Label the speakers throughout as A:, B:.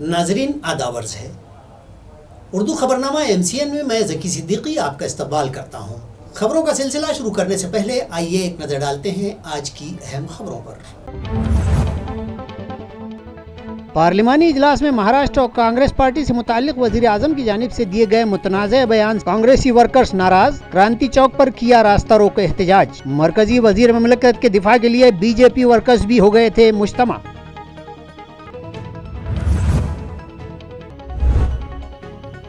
A: नाजरीन आदावर्ज है। उर्दू खबरनामा MCN में मैं ज़की सिद्दीकी आपका इस्तकबाल करता हूँ। खबरों का सिलसिला शुरू करने से पहले आइए एक नज़र डालते हैं आज की अहम खबरों पर। पार्लिमानी इजलास में महाराष्ट्र और कांग्रेस पार्टी से मुताल्लिक वजीर आजम की जानिब से दिए गए मुतनाज़ बयान कांग्रेसी वर्कर्स नाराज, क्रांति चौक पर किया रास्ता रोको एहतजाज। मरकजी वजीर ममलकत के दिफा के लिए BJP वर्कर्स भी हो गए थे मुज्तमा।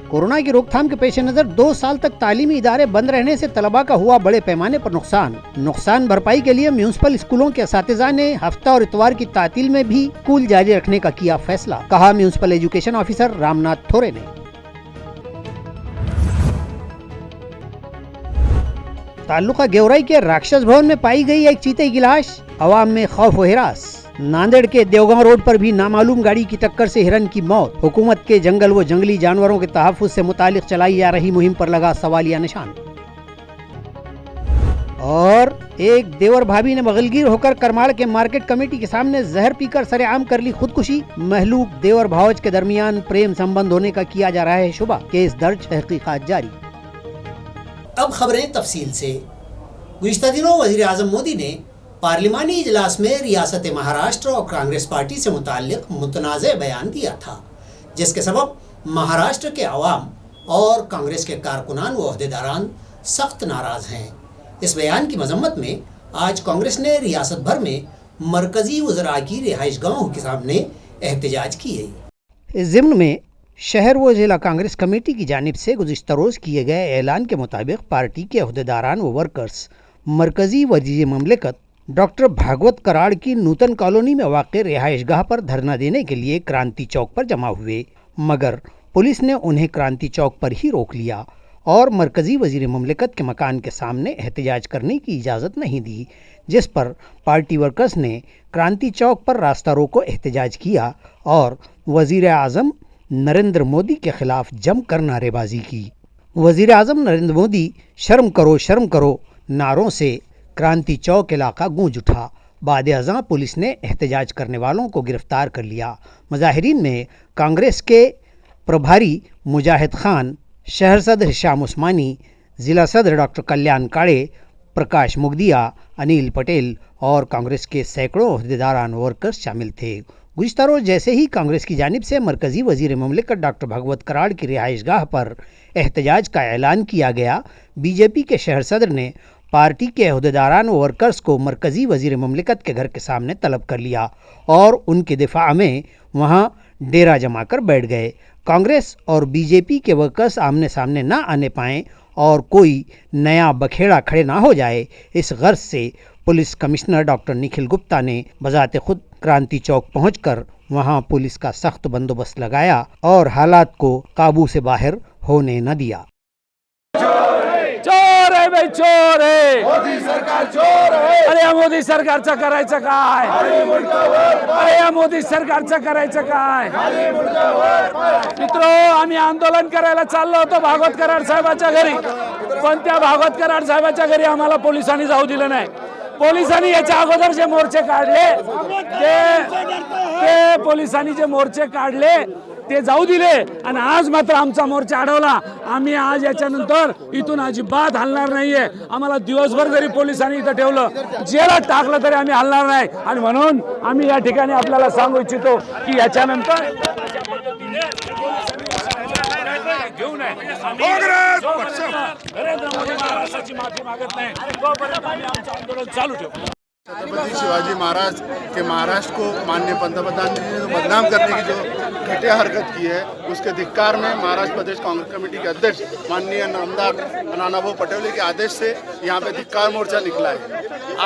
A: कोरोना की रोकथाम के पेश नज़र 2 साल तक तालीमी इदारे बंद रहने से तलबा का हुआ बड़े पैमाने पर नुकसान भरपाई के लिए म्यूनिसिपल स्कूलों के असातिज़ा ने हफ्ता और इतवार की तातील में भी स्कूल जारी रखने का किया फैसला, कहा म्यूनिसिपल एजुकेशन ऑफिसर रामनाथ थोरे ने। ताल्लुका गेवराई के राक्षस भवन में पाई गई एक चीते की लाश, अवाम में खौफ व हिरास। नांदेड़ के देवगांव रोड पर भी नामालूम गाड़ी की टक्कर से हिरन की मौत। हुकूमत के जंगल व जंगली जानवरों के तहफ़्फ़ुज़ से मुतालिक चलाई जा रही मुहिम पर लगा सवालिया निशान। और एक देवर भाभी ने बगलगीर होकर करमाड़ के मार्केट कमेटी के सामने जहर पीकर सरेआम कर ली खुदकुशी। महलूक देवर भावज के दरमियान प्रेम संबंध होने का किया जा रहा है शुबा। केस दर्ज, तहकीकात जारी। अब खबरें तफसील से। गुज़िश्ता दिनों वज़ीर आज़म मोदी ने पार्लिमानी इजलास में रियासत महाराष्ट्र और कांग्रेस पार्टी से मुताल्लिक मुतनाज़ बयान दिया था, जिसके सबब महाराष्ट्र के अवाम और कांग्रेस के कारकुनान व अहदेदारान सख्त नाराज़ हैं। इस बयान की मजम्मत में आज कांग्रेस ने रियासत भर में मरकजी वज़रा की रिहाइश गाहों के सामने एहतजाज किए। इस ज़िम्न में शहर व ज़िला कांग्रेस कमेटी की जानिब से गुज़िश्ता रोज़ किए गए ऐलान के मुताबिक पार्टी के अहदेदारान व वर्कर्स मरकजी वज़ीर ममलकत डॉक्टर भागवत कराड़ की नूतन कॉलोनी में वाक़े रिहाइश गाह पर धरना देने के लिए क्रांति चौक पर जमा हुए, मगर पुलिस ने उन्हें क्रांति चौक पर ही रोक लिया और मरकजी वज़ीर ममलकत के मकान के सामने एहतजाज करने की इजाज़त नहीं दी, जिस पर पार्टी वर्कर्स ने क्रांति चौक पर रास्ता रोको एहतजाज किया और वज़ीर आज़म नरेंद्र मोदी के खिलाफ जमकर नारेबाजी की। वज़ीर आज़म नरेंद्र मोदी शर्म करो नारों से क्रांति चौक इलाका गूंज उठा। बाद अज़ां पुलिस ने एहतजाज करने वालों को गिरफ्तार कर लिया। मुजाहिरीन में कांग्रेस के प्रभारी मुजाहिद खान, शहर सदर हिशाम उस्मानी, ज़िला सदर डॉक्टर कल्याण काड़े, प्रकाश मुगदिया, अनिल पटेल और कांग्रेस के सैकड़ों अहदेदारान वर्कर्स शामिल थे। गुज़िश्ता रोज़ जैसे ही कांग्रेस की जानिब से मरकज़ी वज़ीर ममलकत डॉक्टर भागवत कराड़ की रिहाइश गाह पर एहतजाज का ऐलान किया गया, BJP के शहर सदर ने पार्टी के अहदेदारान व वर्कर्स को मरकज़ी वज़ीर ममलकत के घर के सामने तलब कर लिया और उनके दिफा में वहां डेरा जमा कर बैठ गए। कांग्रेस और BJP के वर्कर्स आमने सामने ना आने पाएँ और कोई नया बखेड़ा खड़े ना हो जाए, इस गर्ज से police commissioner doctor Nikhil Gupta ने बजाते खुद क्रांति चौक पहुंचकर वहां पुलिस का सख्त बंदोबस्त लगाया और हालात को काबू से बाहर होने न दिया।
B: चोर है भाई, चोर है मोदी सरकार, चोर है। अरे मोदी सरकारचं करायचं काय? अरे मोदी सरकारचं करायचं काय? मित्रो, आम्ही आंदोलन करायला चाललो होतो भागवत कराड साहेबाच्या घरी, पण त्या भागवत कराड साहेबाच्या घरी आम्हाला पोलिसांनी जाऊ दिलं नाही। पोलिसांनी याच्या अगोदर जे मोर्चे काढले ते पोलिसांनी जे मोर्चे काढले ते जाऊ दिले आणि आज मात्र आमचा मोर्चा अडवला। आम्ही आज याच्यानंतर इथून अजिबात हलणार नाहीये। आम्हाला दिवसभर जरी पोलिसांनी इथं ठेवलं, जेलात टाकलं तरी आम्ही हलणार नाही आणि म्हणून आम्ही या ठिकाणी आपल्याला सांगू इच्छितो की याच्यानंतर घेऊन नरेंद्र मोदी महाराष्ट्राची माफी मागत नाही तोपर्यंत आम्ही आमचं आंदोलन चालू ठेवू।
C: छत्रपति शिवाजी महाराज के महाराष्ट्र को माननीय पंतप्रधान जी ने बदनाम करने की जो घटिया हरकत की है, उसके धिक्कार में महाराष्ट्र प्रदेश कांग्रेस कमेटी के अध्यक्ष माननीय नामदार नानाभाऊ पटोले के आदेश से यहाँ पे धिक्कार मोर्चा निकला है।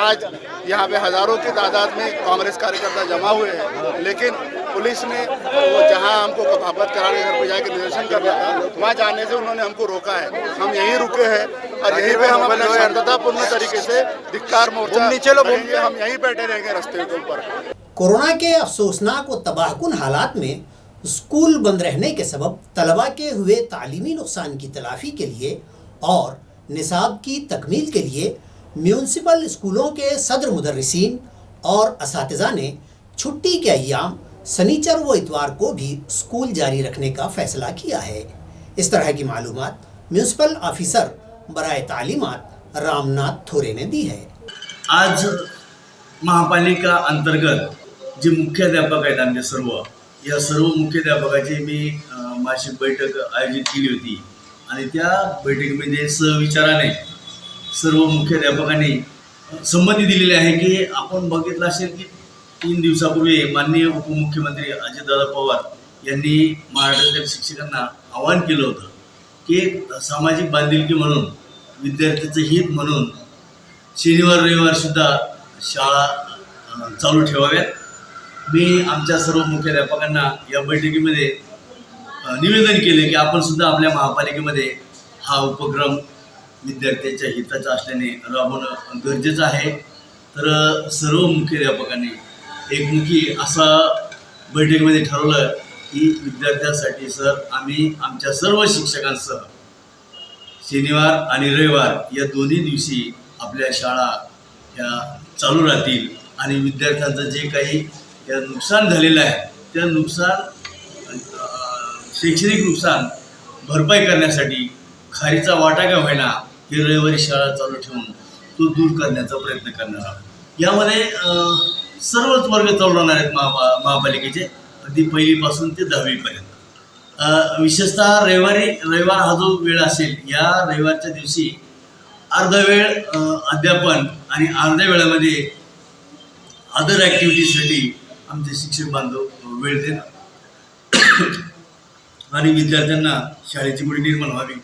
C: आज यहाँ पे हजारों की तादाद में कांग्रेस कार्यकर्ता जमा हुए हैं, लेकिन पुलिस ने वो जहाँ हमको भागवत कराड़ के घर पे जाकर निदर्शन करना था, वहाँ जाने से उन्होंने हमको रोका है। हम यहीं रुके हैं और यहीं पे हम अपना शांततापूर्ण तरीके से धिक्कार मोर्चा करेंगे। हम यहीं बैठे रहेंगे रास्ते के ऊपर।
A: कोरोना के अफसोसनाक व तबाहकुन हालात में स्कूल बंद रहने के सबब तलबा के हुए तालीमी नुकसान की तलाफी के लिए और निसाब की तकमील के लिए म्यूनसिपल स्कूलों के सदर मुदर्रिसीन और असातिज़ा ने छुट्टी के अय्याम सनीचर व इतवार को भी स्कूल जारी रखने का फैसला किया है। इस तरह की मालूमात म्यूनिसिपल ऑफिसर बराए तालीमात रामनाथ थोरे ने दी है।
D: आज महापालिका अंतर्गत जे मुख्याध्यापक आहेत आमचे सर्व, या सर्व मुख्याध्यापकाची मी मासिक बैठक आयोजित केली होती आणि त्या बैठकीमध्ये सहविचाराने सर्व मुख्याध्यापकांनी संमती दिलेली आहे की आपण बघितलं असेल की 3 दिवसापूर्वी माननीय उपमुख्यमंत्री अजितदादा पवार यांनी महाराष्ट्रातील शिक्षकांना आवाहन केलं होतं की सामाजिक बांधिलकी म्हणून, विद्यार्थ्याचं हित म्हणून शनिवार रविवारसुद्धा शाळा चालू ठेवाव्यात. मी आमच्या सर्व मुख्याध्यापकांना या बैठकीमध्ये निवेदन केले की आपण सुद्धा आपल्या महापालिकेमध्ये हा उपक्रम विद्यार्थ्याच्या हिताचा असल्याने राबवणं गरजेचं आहे. तर सर्व मुख्याध्यापकांनी एकमुखी असा बैठकीमध्ये ठरवलं की विद्यार्थ्यांसाठी सर आम्ही आमच्या सर्व शिक्षकांसह शनिवार आणि रविवार या दोन्ही दिवशी आपल्या शाळा ह्या चालू राहतील आणि विद्यार्थ्यांचं जे काही या नुकसान झालेलं आहे त्या शैक्षणिक नुकसान भरपाई करण्यासाठी खारीचा वाटा का होईना ही रविवारी शाळा चालू ठेवून तो दूर करण्याचा प्रयत्न करणार आहोत. यामध्ये सर्वच वर्ग चालू राहणार आहेत महापालिकेचे, अगदी 1ली पासून ते 10वी पर्यंत. विशेषतः रविवार हा जो वेळ असेल, या रविवारच्या दिवशी अर्धा वेळ अध्यापन आणि अर्ध्या वेळामध्ये अदर ॲक्टिव्हिटीजसाठी आमचे शिक्षक बांधव वेळ देणार आणि विद्यार्थ्यांना शाळेची गोडी निर्माण व्हावी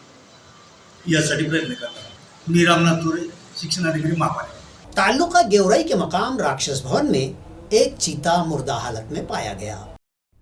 D: यासाठी प्रयत्न करणार. मी रामनाथ थोरे, शिक्षणाधिकारी महापालिका.
A: ताल्लुका गेवराई के मकाम राक्षस भवन में एक चीता मुर्दा हालत में पाया गया।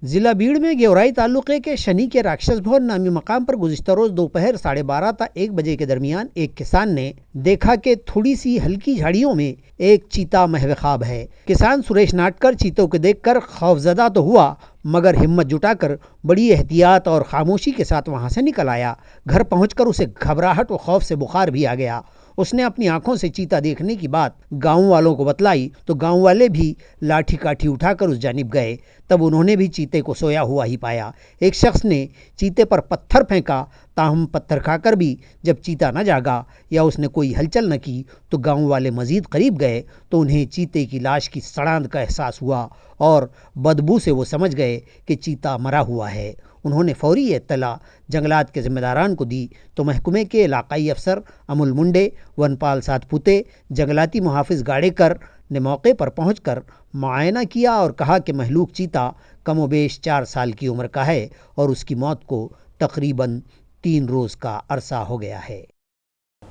A: जिला बीड़ में गेवराई तालुके के शनि के राक्षस भवन नामी मकाम पर गुज़िश्ता रोज दोपहर 12:30 ता 1 बजे के दरमियान एक किसान ने देखा कि थोड़ी सी हल्की झाड़ियों में एक चीता महव-ए-ख्वाब है। किसान सुरेश नाटकर चीतों को देखकर खौफजदा तो हुआ, मगर हिम्मत जुटाकर बड़ी एहतियात और खामोशी के साथ वहां से निकल आया। घर पहुंचकर उसे घबराहट और खौफ से बुखार भी आ गया। उसने अपनी आंखों से चीता देखने की बात गांव वालों को बतलाई तो गांव वाले भी लाठी काठी उठाकर उस जानिब गए। तब उन्होंने भी चीते को सोया हुआ ही पाया। एक शख्स ने चीते पर पत्थर फेंका, ताहम पत्थर खाकर भी जब चीता न जागा या उसने कोई हलचल न की तो गांव वाले मज़ीद करीब गए तो उन्हें चीते की लाश की सड़ांध का एहसास हुआ और बदबू से वो समझ गए कि चीता मरा हुआ है। उन्होंने फौरी इत्तला जंगलात के ज़िम्मेदारान को दी तो महकमे के इलाकाई अफसर अमुल मुंडे, वनपाल सातपुते, जंगलाती मुहाफिज गाड़ेकर ने मौके पर पहुंचकर मुआयना किया और कहा कि महलूक चीता कमोबेश 4 साल की उम्र का है और उसकी मौत को तकरीबन 3 रोज़ का अरसा हो गया है।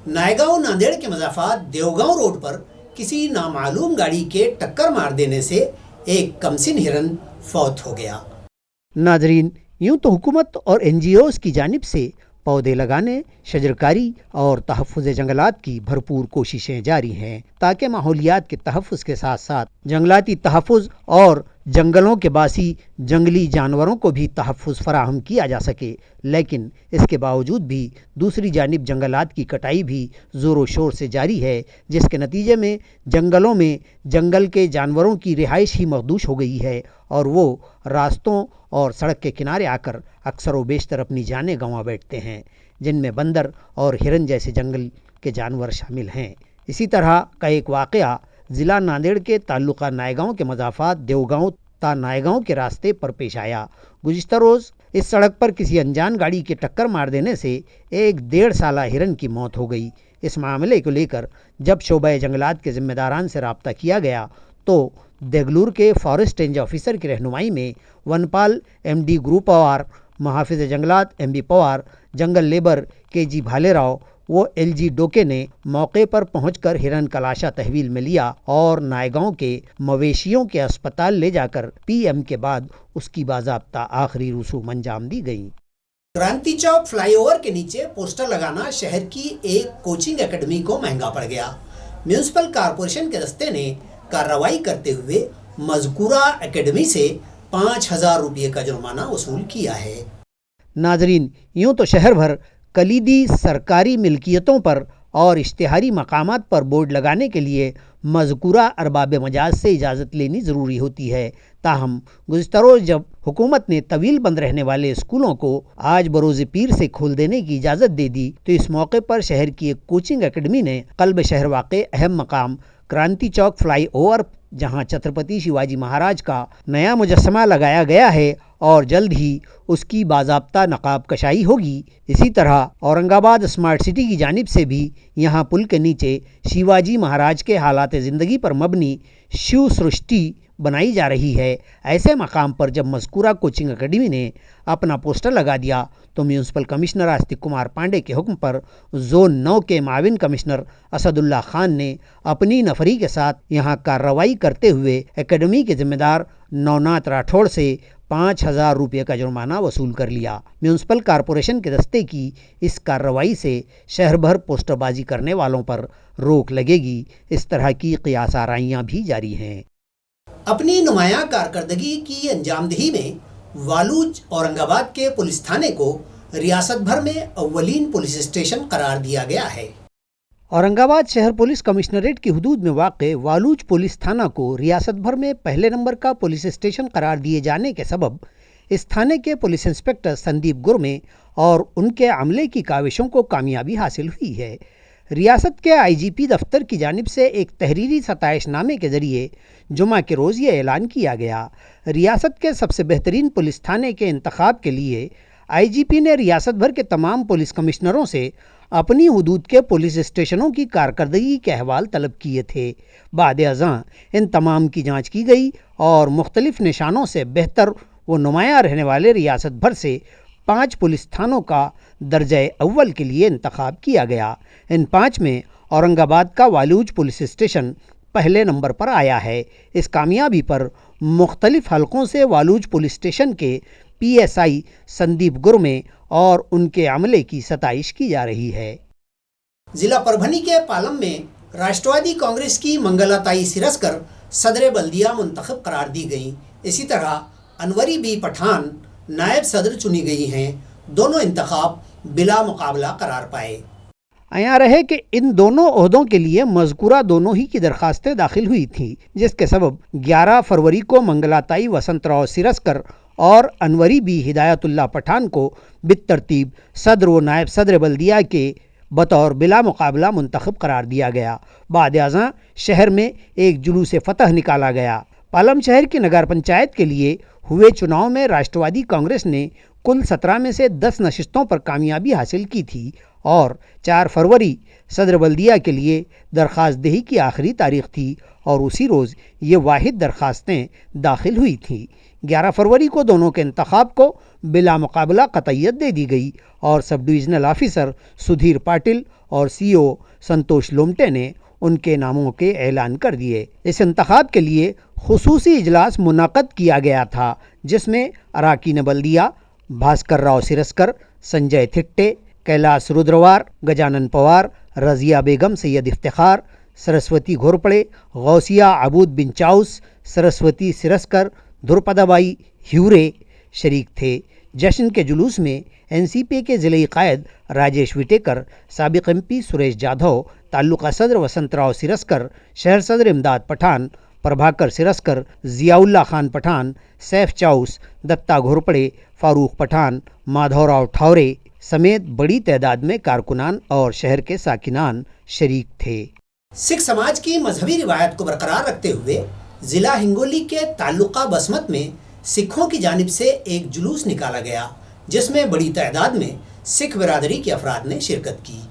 A: नायगांव नांदेड़ के मज़ाफ़ात देवगांव रोड पर किसी नामालूम गाड़ी के टक्कर मार देने से एक कमसिन हिरन फौत हो गया। नाजरीन, यूँ तो हुकूमत और NGOs की जानिब से पौधे लगाने, शजरकारी और तहफ़्फ़ुज़ जंगलात की भरपूर कोशिशें जारी हैं ताकि माहौलियात के तहफ़्फ़ुज़ के साथ साथ जंगलाती तहफ़्फ़ुज़ और जंगलों के बासी जंगली जानवरों को भी तहफ़्फ़ुज़ फराहम किया जा सके। लेकिन इसके बावजूद भी दूसरी जानिब जंगलात की कटाई भी ज़ोर शोर से जारी है, जिसके नतीजे में जंगलों में जंगल के जानवरों की रिहाइश ही मखदूश हो गई है और वो रास्तों और सड़क के किनारे आकर अक्सर व बेशतर अपनी जानें गंवा बैठते हैं, जिनमें बंदर और हिरन जैसे जंगल के जानवर शामिल हैं। इसी तरह का एक वाक़या ज़िला नांदेड़ के ताल्लुका नायगांव के मज़ाफ़ात देवगांव ता नायगांव के रास्ते पर पेश आया। गुज़िश्ता रोज़ इस सड़क पर किसी अनजान गाड़ी के टक्कर मार देने से एक 1.5 साला हिरन की मौत हो गई। इस मामले को लेकर जब शोबा जंगलात के ज़िम्मेदारान से रब्ता किया गया तो देगलूर के फॉरेस्ट रेंज ऑफिसर की रहनुमाई में वनपाल MD गुरु पवार, मुहाफिज जंगलात MB पवार, जंगल लेबर KG भालेराव वो LG डोके ने मौके पर पहुंचकर हिरन का लाशा तहवील में लिया और नायगांव के मवेशियों के अस्पताल ले जाकर PM के बाद उसकी बाज़ाब्ता आखिरी रसूम अंजाम दी गई। क्रांति चौक फ्लाईओवर के नीचे पोस्टर लगाना शहर की एक कोचिंग एकेडमी को महंगा पड़ गया। म्यूनिसिपल कॉरपोरेशन के दस्ते ने कार्रवाई करते हुए मज़कूरा एकेडमी से 5,000 रुपये का जुर्माना वसूल किया है। नाजरीन, यूँ तो शहर भर कलीदी सरकारी मिल्कियतों पर और इश्तिहारी मकामात पर बोर्ड लगाने के लिए मज़कूरा अरबाब मजाज से इजाज़त लेनी ज़रूरी होती है। ताहम गुज़िश्ता रोज़ जब हुकूमत ने तवील बंद रहने वाले स्कूलों को आज बरोज़ पीर से खोल देने की इजाज़त दे दी, तो इस मौके पर शहर की एक कोचिंग एकेडमी ने कल्ब शहर वाक़े अहम मकाम क्रांति चौक फ्लाई ओवर, जहाँ छत्रपति शिवाजी महाराज का नया मुजस्समा लगाया गया है और जल्द ही उसकी बाज़ाब्ता नकाब कशाई होगी, इसी तरह औरंगाबाद स्मार्ट सिटी की जानिब से भी यहाँ पुल के नीचे शिवाजी महाराज के हालात ज़िंदगी पर मबनी शिव सृष्टि बनाई जा रही है। ऐसे मकाम पर जब मज़कूरा कोचिंग एकेडमी ने अपना पोस्टर लगा दिया तो म्यूनसिपल कमिश्नर आस्तिक कुमार पांडे के हुक्म पर जोन 9 के माविन कमिश्नर असदुल्ला खान ने अपनी नफरी के साथ यहाँ कार्रवाई करते हुए एकेडमी के जिम्मेदार नवनाथ राठौड़ से 5,000 रुपये का जुर्माना वसूल कर लिया। म्यूनसिपल कॉरपोरेशन के दस्ते की इस कार्रवाई से शहर भर पोस्टरबाजी करने वालों पर रोक लगेगी। इस तरह की क़ियास आराइयाँ भी जारी हैं।
E: अपनी नुमायां कारकर्दगी की अंजामदही में वालूज औरंगाबाद के पुलिस थाने को रियासत भर में अव्वलीन पुलिस स्टेशन करार दिया गया है।
A: औरंगाबाद शहर पुलिस कमिश्नरेट की हुदूद में वाक़े वालूज पुलिस थाना को रियासत भर में पहले नंबर का पुलिस स्टेशन करार दिए जाने के सबब इस थाने के पुलिस इंस्पेक्टर संदीप गुरमे और उनके अमले की काविशों को कामयाबी हासिल हुई है। रियासत के आईजीपी दफ्तर की जानिब से एक तहरीरी सताइशनामे के ज़रिए जुमा के रोज़ ये ऐलान किया गया। रियासत के सबसे बेहतरीन पुलिस थाने के इंतखाब के लिए आईजीपी ने रियासत भर के तमाम पुलिस कमिश्नरों से अपनी हुदूद के पुलिस स्टेशनों की कारकर्दगी के अहवाल तलब किए थे। बाद अज़ां इन तमाम की जांच की गई और मुख्तलिफ निशानों से बेहतर व नुमायाँ रहने वाले रियासत भर से 5 पुलिस थानों का दर्जा अव्वल के लिए इंतखाब किया गया। इन 5 में औरंगाबाद का वालूज पुलिस स्टेशन पहले नंबर पर आया है। इस कामयाबी पर मुख्तलिफ हलकों से वालूज पुलिस स्टेशन के पीएसआई संदीप गुरमे और उनके अमले की सताइश की जा रही है।
E: जिला परभनी के पालम में राष्ट्रवादी कांग्रेस की मंगलाताई सिरस्कर सदर बल्दिया मुंतखब करार दी गई। इसी तरह अनवरी बी पठान नायब सदर चुनी गई हैं। दोनों इंतखाब बिला मुकाबला करार पाए।
A: यहाँ रहे कि इन दोनों ओहदों के लिए मज़कूरा दोनों ही की दरखास्तें दाखिल हुई थीं, जिसके सबब 11 फरवरी को मंगलाताई वसंतराव सिरस्कर और अनवरी बी हिदायतुल्लाह पठान को बितरतीब सदर व नायब सदर बल्दिया के बतौर बिला मुकाबला मुंतखब करार दिया गया। बाद अज़ां शहर में एक जुलूस फतह निकाला गया। पालम शहर की नगर पंचायत के लिए हुए चुनाव में राष्ट्रवादी कांग्रेस ने कुल 17 में से 10 नशिस्तों पर कामयाबी हासिल की थी और 4 फरवरी सदर बल्दिया के लिए दरख्वास्त दही की आखिरी तारीख थी और उसी रोज़ ये वाहिद दरख्वास्तें दाखिल हुई थीं। 11 फरवरी को दोनों के इंतखाब को बिला मुकाबला कतईयत दे दी गई और sub divisional officer Sudhir Patil और सीओ संतोष लोमटे ने उनके नामों के ऐलान कर दिए। इस इंतखाब के लिए खुसूसी इजलास मुनाक़द किया गया था, जिसमें अराकीन बल्दिया भास्कर राव सिरस्कर, संजय थिट्टे, कैलाश रुद्रवार, गजानन पवार, रज़िया बेगम सैयद इफ्तिखार, सरस्वती घोरपड़े, गौसिया अबूद बिन चाउस, सरस्वती सिरस्कर, धुरपदाबाई ह्यूरे शरीक थे। जश्न के जुलूस में एनसीपी के ज़िले कायद राजेश विटेकर, साबिक एमपी सुरेश जाधव, ताल्लुका सदर वसंतराव सिरस्कर, शहर सदर इमदाद पठान, प्रभाकर सिरस्कर, ज़ियाउल्ला खान पठान, सैफ चाउस, दत्ता घोरपड़े, फारूक पठान, माधवराव ठावरे समेत बड़ी तादाद में कारकुनान और शहर के साकिनान शरीक थे।
E: सिख समाज की मजहबी रिवायत को बरकरार रखते हुए जिला हिंगोली के ताल्लुका बसमत में सिखों की जानिब से एक जुलूस निकाला गया, जिसमें बड़ी तादाद में सिख बिरादरी के अफराद ने शिरकत की।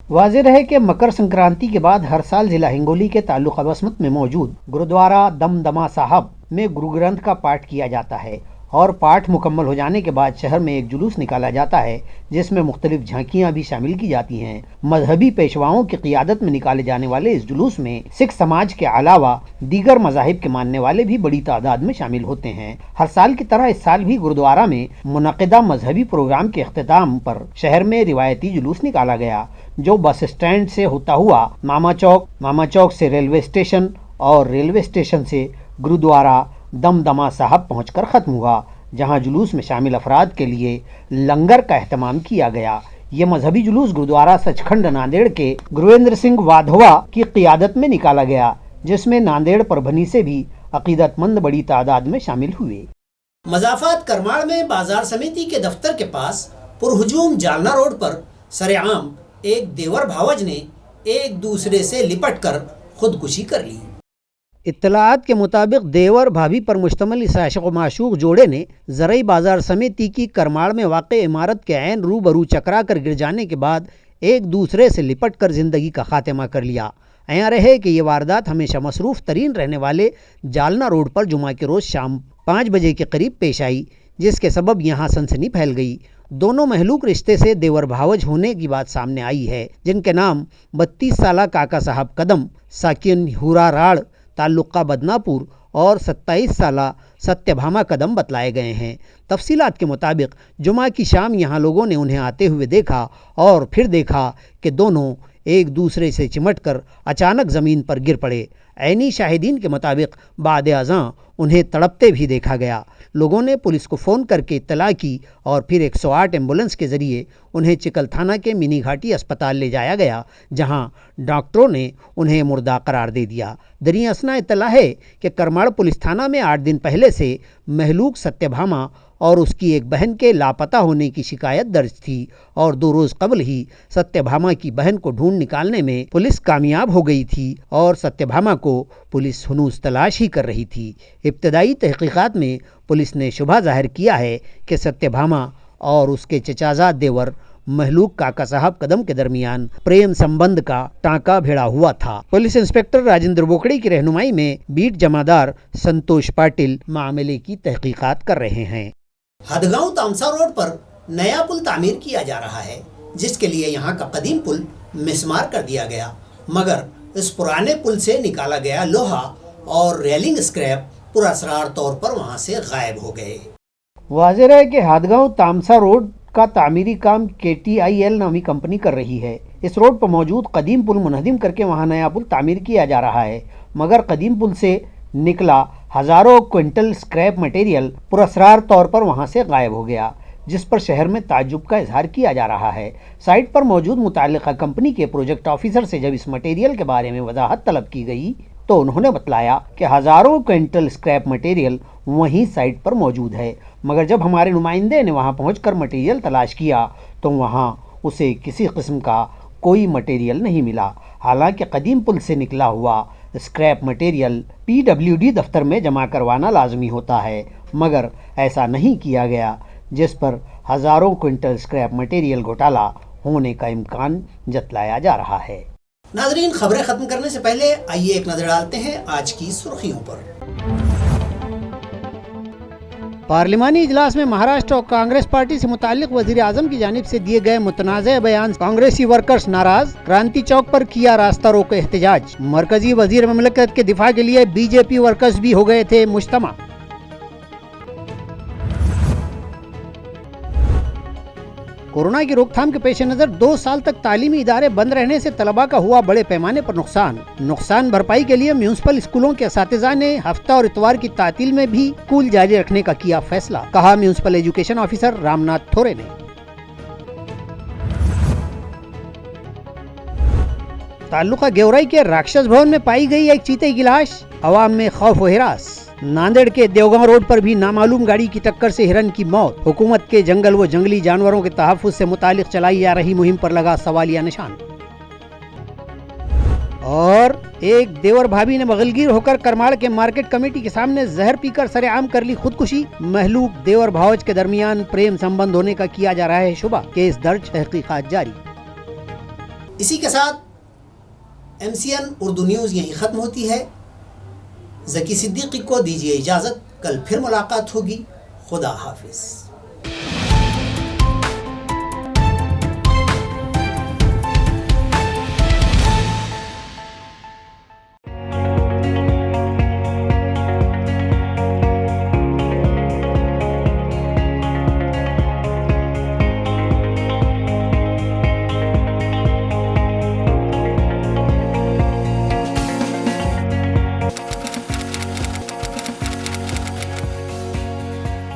A: वाज़ेह है कि मकर संक्रांति के बाद हर साल जिला हिंगोली के ताल्लुका बसमत में मौजूद गुरुद्वारा दमदमा साहब में गुरु ग्रंथ का पाठ किया जाता है और पाठ मुकम्मल हो जाने के बाद शहर में एक जुलूस निकाला जाता है, जिसमें मुख्तलिफ झांकियाँ भी शामिल की जाती हैं। मजहबी पेशवाओं की क़ियादत में निकाले जाने वाले इस जुलूस में सिख समाज के अलावा दीगर मज़ाहिब के मानने वाले भी बड़ी तादाद में शामिल होते हैं। हर साल की तरह इस साल भी गुरुद्वारा में मुनक़िदा मजहबी प्रोग्राम के अख्तिताम पर शहर में रिवायती जुलूस निकाला गया, जो बस स्टैंड से होता हुआ मामा चौक से रेलवे स्टेशन और रेलवे स्टेशन से गुरुद्वारा दमदमा साहब पहुंचकर ख़त्म हुआ, जहां जुलूस में शामिल अफराद के लिए लंगर का अहतमाम किया गया। ये मजहबी जुलूस गुरुद्वारा सचखंड नांदेड़ के गुरुवेंद्र सिंह वाधवा की क़ियादत में निकाला गया, जिसमें नांदेड़ परभनी से भी अकीदतमंद बड़ी तादाद में शामिल हुए।
E: मजाफात करमाड़ में बाजार समिति के दफ्तर के पास पुरहुजूम जालना रोड पर सरेआम एक देवर भावज ने एक दूसरे से लिपट कर खुदकुशी कर ली।
A: इत्तलाआत के मुताबिक देवर भाभी पर मुश्तमिल इस आशिक व माशूक जोड़े ने ज़रई बाजार समिति की करमाड़ में वाक़ इमारत के ऐन रूबरू चकरा कर गिर जाने के बाद एक दूसरे से लिपट कर ज़िंदगी का खात्मा कर लिया। ऐं रहे कि ये वारदात हमेशा मसरूफ़ तरीन रहने वाले जालना रोड पर जुमा के रोज़ शाम 5 बजे के करीब पेश आई, जिसके सबब यहाँ सनसनी फैल गई। दोनों महलूक रिश्ते से देवर भावज होने की बात सामने आई है, जिनके नाम 32 साला काका साहब कदम साकिन हुरा राड़ ताल्लुका बदनापुर और 27 साला सत्यभामा कदम बतलाए गए हैं। तफसीलात के मुताबिक जुमा की शाम यहाँ लोगों ने उन्हें आते हुए देखा और फिर देखा कि दोनों एक दूसरे से चिमटकर अचानक ज़मीन पर गिर पड़े। ऐनी शाहिदीन के मुताबिक बाद अज़ां उन्हें तड़पते भी देखा गया। लोगों ने पुलिस को फ़ोन करके इत्तला की और फिर 108 एम्बुलेंस के ज़रिए उन्हें चिकल थाना के मिनी घाटी अस्पताल ले जाया गया, जहां डॉक्टरों ने उन्हें मुर्दा करार दे दिया। दरिया असना इत्तला है कि करमाड़ पुलिस थाना में 8 दिन पहले से महलूक सत्यभामा और उसकी एक बहन के लापता होने की शिकायत दर्ज थी और 2 रोज़ कबल ही सत्यभामा की बहन को ढूंढ निकालने में पुलिस कामयाब हो गई थी और सत्यभामा को पुलिस हुनूस तलाश ही कर रही थी। इब्तदाई तहकीकात में पुलिस ने शुबा जाहिर किया है कि सत्यभामा और उसके चचाजाद देवर महलूक काका साहब कदम के दरमियान प्रेम संबंध का टांका भिड़ा हुआ था। पुलिस इंस्पेक्टर राजेंद्र बोकड़ी की रहनुमाई में बीट जमादार संतोष पाटिल मामले की तहकीकात कर रहे हैं।
E: हदगांव तामसा रोड पर नया पुल तामीर किया जा रहा है, जिसके लिए यहाँ का कदीम पुल मिसमार कर दिया गया, मगर इस पुराने पुल से निकाला गया लोहा और रेलिंग स्क्रैप पुरअसरार तौर पर वहाँ से गायब हो गए।
A: वाज़ेह है कि हदगांव तामसा रोड का तामीरी काम KTIL नामी कंपनी कर रही है। इस रोड पर मौजूद कदीम पुल मुनहदिम करके वहाँ नया पुल तामीर किया जा रहा है, मगर कदीम पुल से निकला हज़ारों क्विंटल स्क्रैप मटेरियल पुरअसरार तौर पर वहाँ से गायब हो गया, जिस पर शहर में ताज्जुब का इजहार किया जा रहा है। साइट पर मौजूद मुताल्लिका कंपनी के प्रोजेक्ट ऑफिसर से जब इस मटेरियल के बारे में वजाहत तलब की गई तो उन्होंने बतलाया कि हज़ारों क्विंटल स्क्रैप मटेरियल वहीं साइट पर मौजूद है, मगर जब हमारे नुमाइंदे ने वहां पहुंचकर मटेरियल तलाश किया तो वहां उसे किसी किस्म का कोई मटेरियल नहीं मिला। हालांकि कदीम पुल से निकला हुआ स्क्रैप मटेरियल PWD दफ्तर में जमा करवाना लाजमी होता है, मगर ऐसा नहीं किया गया, जिस पर हज़ारों क्विंटल स्क्रैप मटेरियल घोटाला होने का इम्कान जतलाया जा रहा है।
E: नाजरीन, खबरें खत्म करने से पहले आइए एक नजर डालते हैं आज की सुर्खियों पर।
A: पार्लिमानी इजलास में महाराष्ट्र और कांग्रेस पार्टी से मुताल्लिक वजीर आजम की जानिब से दिए गए मुतनाज़ बयान कांग्रेसी वर्कर्स नाराज, क्रांति चौक पर किया रास्ता रोको एहतजाज। मरकजी वजीर ममलकत के दिफा के लिए BJP वर्कर्स भी हो गए थे मुज्तमा। कोरोना की रोकथाम के पेश नज़र 2 साल तक तालीमी इदारे बंद रहने से तलबा का हुआ बड़े पैमाने पर नुकसान भरपाई के लिए म्यूनिसिपल स्कूलों के असातिज़ा ने हफ्ता और इतवार की तातील में भी स्कूल जारी रखने का किया फैसला, कहा म्यूनिसिपल एजुकेशन ऑफिसर रामनाथ थोरे ने। ताल्लुका गेवराई के राक्षस भवन में पाई गई एक चीते की लाश, अवाम में खौफ व हिरास। नांदेड़ के देवगांव रोड पर भी नामालूम गाड़ी की टक्कर से हिरन की मौत। हुकूमत के जंगल व जंगली जानवरों के तहफ़्फ़ुज़ से मुतालिक चलाई जा रही मुहिम पर लगा सवालिया निशान। और एक देवर भाभी ने बगलगीर होकर करमाड़ के मार्केट कमेटी के सामने जहर पीकर सरेआम कर ली खुदकुशी। महलूक देवर भावज के दरमियान प्रेम संबंध होने का किया जा रहा है शुबा। केस दर्ज, तहकीकात जारी।
E: इसी के साथ MCN उर्दू न्यूज़ यहीं ख़त्म होती है। ज़की सिद्दीकी को दीजिए इजाज़त, कल फिर मुलाकात होगी। खुदा हाफिज़।